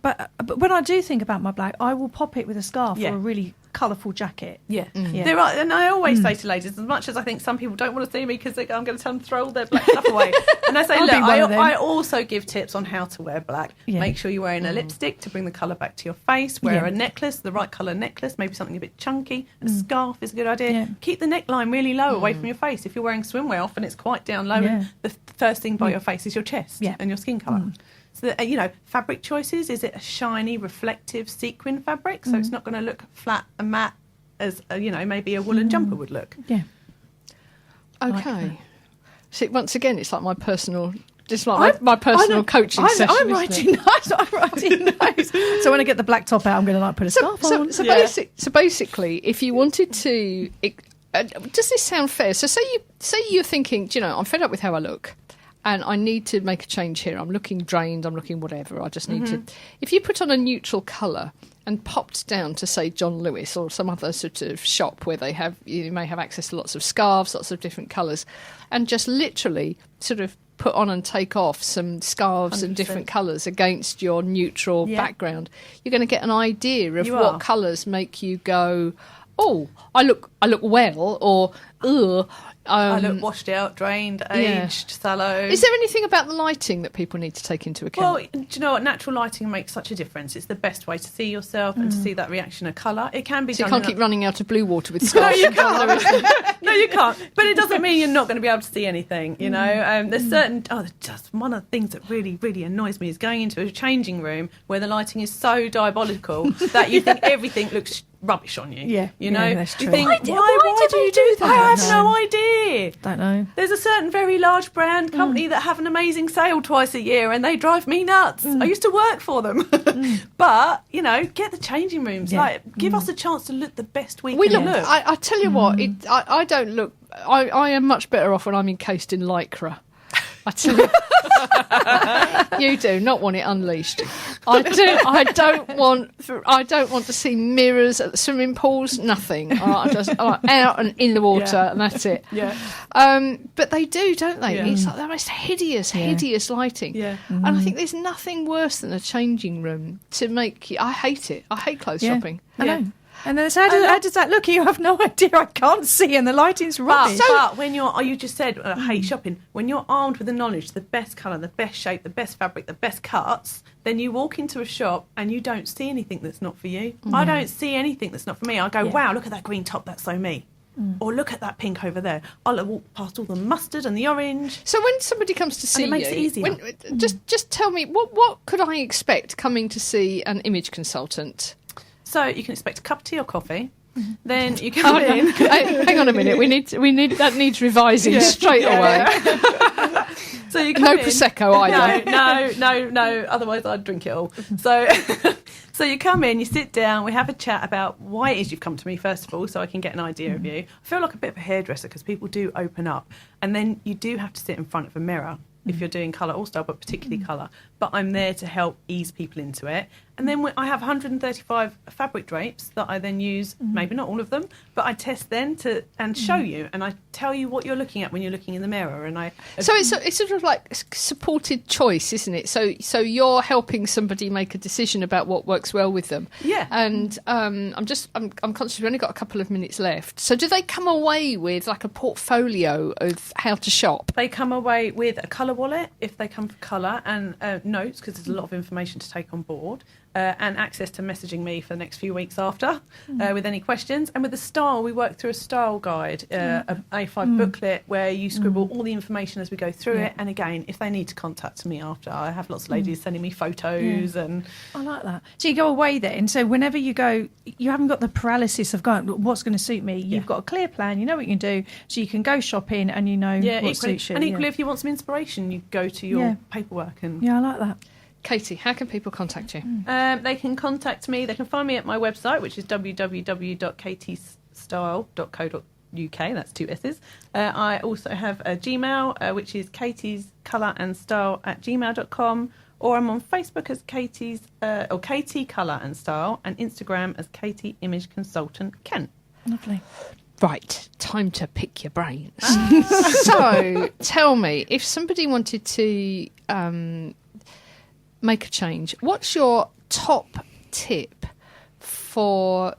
but when I do think about my black, I will pop it with a scarf Yeah. or a really colourful jacket. Yeah. Yeah. There are, and I always say to ladies, as much as I think some people don't want to see me because I'm going to tell them to throw all their black stuff away, and I say, I'll look, be one of them. I also give tips on how to wear black. Yeah. Make sure you're wearing a lipstick to bring the colour back to your face. Wear Yeah. a necklace, the right colour necklace, maybe something a bit chunky. A scarf is a good idea. Yeah. Keep the neckline really low away from your face. If you're wearing swimwear, often it's quite down low. Yeah. And the first thing by your face is your chest Yeah. and your skin colour. So, fabric choices, is it a shiny, reflective sequin fabric? So it's not going to look flat and matte as, maybe a woolen jumper would look. Yeah. Okay. See, once again, it's like my personal, my personal coaching session. I'm isn't writing it? notes. I'm writing notes. So when I get the black top out, I'm going to put a scarf on. So Yeah. basically, if you wanted to, does this sound fair? So say you're thinking, I'm fed up with how I look, and I need to make a change here. I'm looking drained. I'm looking whatever. I just need to. If you put on a neutral colour and popped down to say John Lewis or some other sort of shop where you may have access to lots of scarves, lots of different colours, and just literally sort of put on and take off some scarves and 100%. different colours against your neutral Yeah. background, you're going to get an idea of You what are. colours make you go, oh, I look well, or ugh. I look washed out, drained, yeah. aged, sallow. Is there anything about the lighting that people need to take into account? Well, do you know what? Natural lighting makes such a difference. It's the best way to see yourself and to see that reaction of colour. It can be So you done. can't keep running out of blue water with No, scarves. you can't. No, you can't. But it doesn't mean you're not going to be able to see anything. There's certain. Just one of the things that really, really annoys me is going into a changing room where the lighting is so diabolical that you think everything looks rubbish on you. Yeah, you yeah, know. that's You true. think, Why why do you do that? I have No. no idea. Don't know. There's a certain very large brand company that have an amazing sale twice a year and they drive me nuts. I used to work for them. But, get the changing rooms. Yeah. Like, give us a chance to look the best we We can look. look. I tell you what. I don't look. I am much better off when I'm encased in lycra. I tell you. You do not want it unleashed. I do. I don't want to see mirrors at the swimming pools. Nothing. I just out and in the water, Yeah. and that's it. Yeah. But they do, don't they? Yeah. It's like the most hideous lighting. Yeah. And I think there's nothing worse than a changing room to make you. I hate it. I hate clothes shopping. I Yeah. know. And then how does that look? You have no idea. I can't see, and the lighting's rubbish. But when you just said, I hate shopping, when you're armed with the knowledge, the best colour, the best shape, the best fabric, the best cuts, then you walk into a shop and you don't see anything that's not for you. I don't see anything that's not for me. I go, wow, look at that green top, that's so me. Or look at that pink over there. I'll walk past all the mustard and the orange. So when somebody comes to see it makes you, it easier. just tell me what could I expect coming to see an image consultant? So you can expect a cup of tea or coffee. Then you come in. Hang on a minute. We need that needs revising straight away. So you come No in. prosecco either. No. Otherwise, I'd drink it all. So you come in, you sit down, we have a chat about why it is you've come to me, first of all, so I can get an idea of you. I feel like a bit of a hairdresser because people do open up. And then you do have to sit in front of a mirror if you're doing colour or style, but particularly colour. But I'm there to help ease people into it. And then I have 135 fabric drapes that I then use, maybe not all of them, but I test then and show you. And I tell you what you're looking at when you're looking in the mirror. And So it's sort of like supported choice, isn't it? So you're helping somebody make a decision about what works well with them. Yeah. And I'm conscious we've only got a couple of minutes left. So do they come away with like a portfolio of how to shop? They come away with a colour wallet if they come for colour and notes because there's a lot of information to take on board. and access to messaging me for the next few weeks after with any questions. And with the style, we work through a style guide, a A5 booklet where you scribble all the information as we go through it. And again, if they need to contact me after, I have lots of ladies sending me photos. And I like that. So you go away then. So whenever you go, you haven't got the paralysis of going, what's going to suit me. You've got a clear plan. You know what you can do. So you can go shopping and you know what suits you. And equally, if you want some inspiration, you go to your paperwork. And I like that. Katie, how can people contact you? They can contact me. They can find me at my website, which is www.katiesstyle.co.uk. That's 2 S's. I also have a Gmail, which is katiescolourandstyle@gmail.com, or I'm on Facebook as Katie Colour and Style, and Instagram as Katie Image Consultant Kent. Lovely. Right, time to pick your brains. So, tell me, if somebody wanted to make a change, what's your top tip for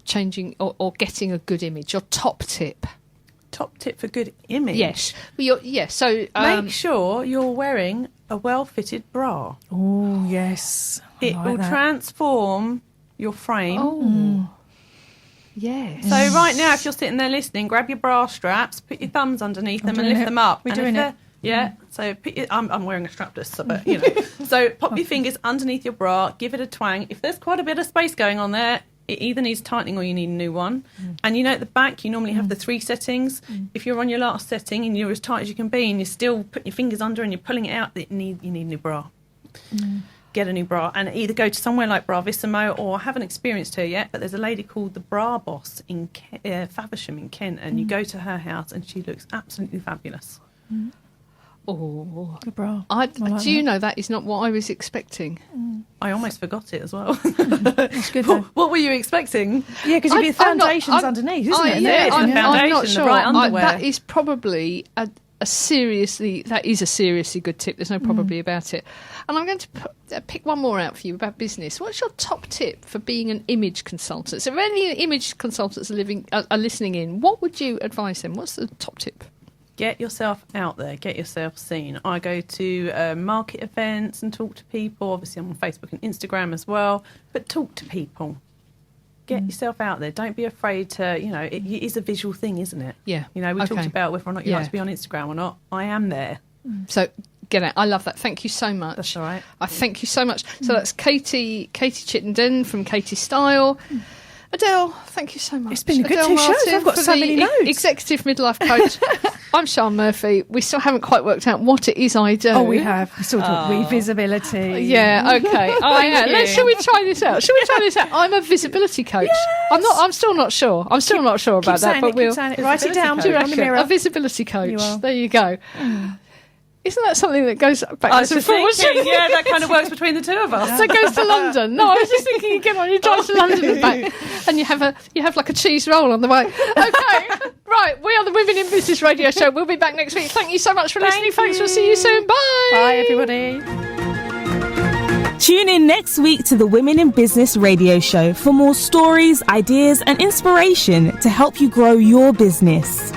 changing or getting a good image? Your top tip? Top tip for good image? Yes. Well, so make sure you're wearing a well-fitted bra. Oh, yes. It will transform your frame. Oh. Yes. So right now, if you're sitting there listening, grab your bra straps, put your thumbs underneath them and lift them up. We're doing it. Yeah. So I'm wearing a strapless, but you know. So pop your fingers underneath your bra, give it a twang. If there's quite a bit of space going on there, it either needs tightening or you need a new one. And you know, at the back, you normally have the 3 settings. If you're on your last setting and you're as tight as you can be and you're still putting your fingers under and you're pulling it out, you need a new bra. Get a new bra and either go to somewhere like Bravissimo, or I haven't experienced her yet, but there's a lady called the Bra Boss in Faversham in Kent, and you go to her house and she looks absolutely fabulous. Oh, good bra. Do you know that is not what I was expecting? I almost forgot it as well. That's good. What were you expecting? Yeah, because your foundation's underneath, isn't it? Yeah, I'm foundation, not sure. the right underwear. That is probably a seriously good tip. There's no probably about it. And I'm going to pick one more out for you about business. What's your top tip for being an image consultant? So if any image consultants are listening in, what would you advise them? What's the top tip? Get yourself out there. Get yourself seen. I go to market events and talk to people. Obviously, I'm on Facebook and Instagram as well. But talk to people. Get yourself out there. Don't be afraid to, you know, it is a visual thing, isn't it? Yeah. You know, we talked about whether or not you like to be on Instagram or not. I am there. So get out. I love that. Thank you so much. That's all right. I thank you so much. So that's Katie Chittenden from Katie Style. Adelle, thank you so much. It's been a good Adelle 2 shows. Martin I've got for so the many notes. Executive Midlife Coach. I'm Sian Murphy. We still haven't quite worked out what it is I do. Oh, we have. Sort of visibility. Yeah, okay. Shall we try this out? I'm a visibility coach. Yes. I'm still not sure. I'm still not sure about that, but we'll write it down. do you on the reckon? mirror. A visibility coach. You are. There you go. Isn't that something that goes back and forwards? Yeah, that kind of works between the two of us. So it goes to London. No, I was just thinking again when you drive to London and back, and you have like a cheese roll on the way. Okay, right. We are the Women in Business Radio Show. We'll be back next week. Thank you so much for listening, folks. We'll see you soon. Bye. Bye, everybody. Tune in next week to the Women in Business Radio Show for more stories, ideas, and inspiration to help you grow your business.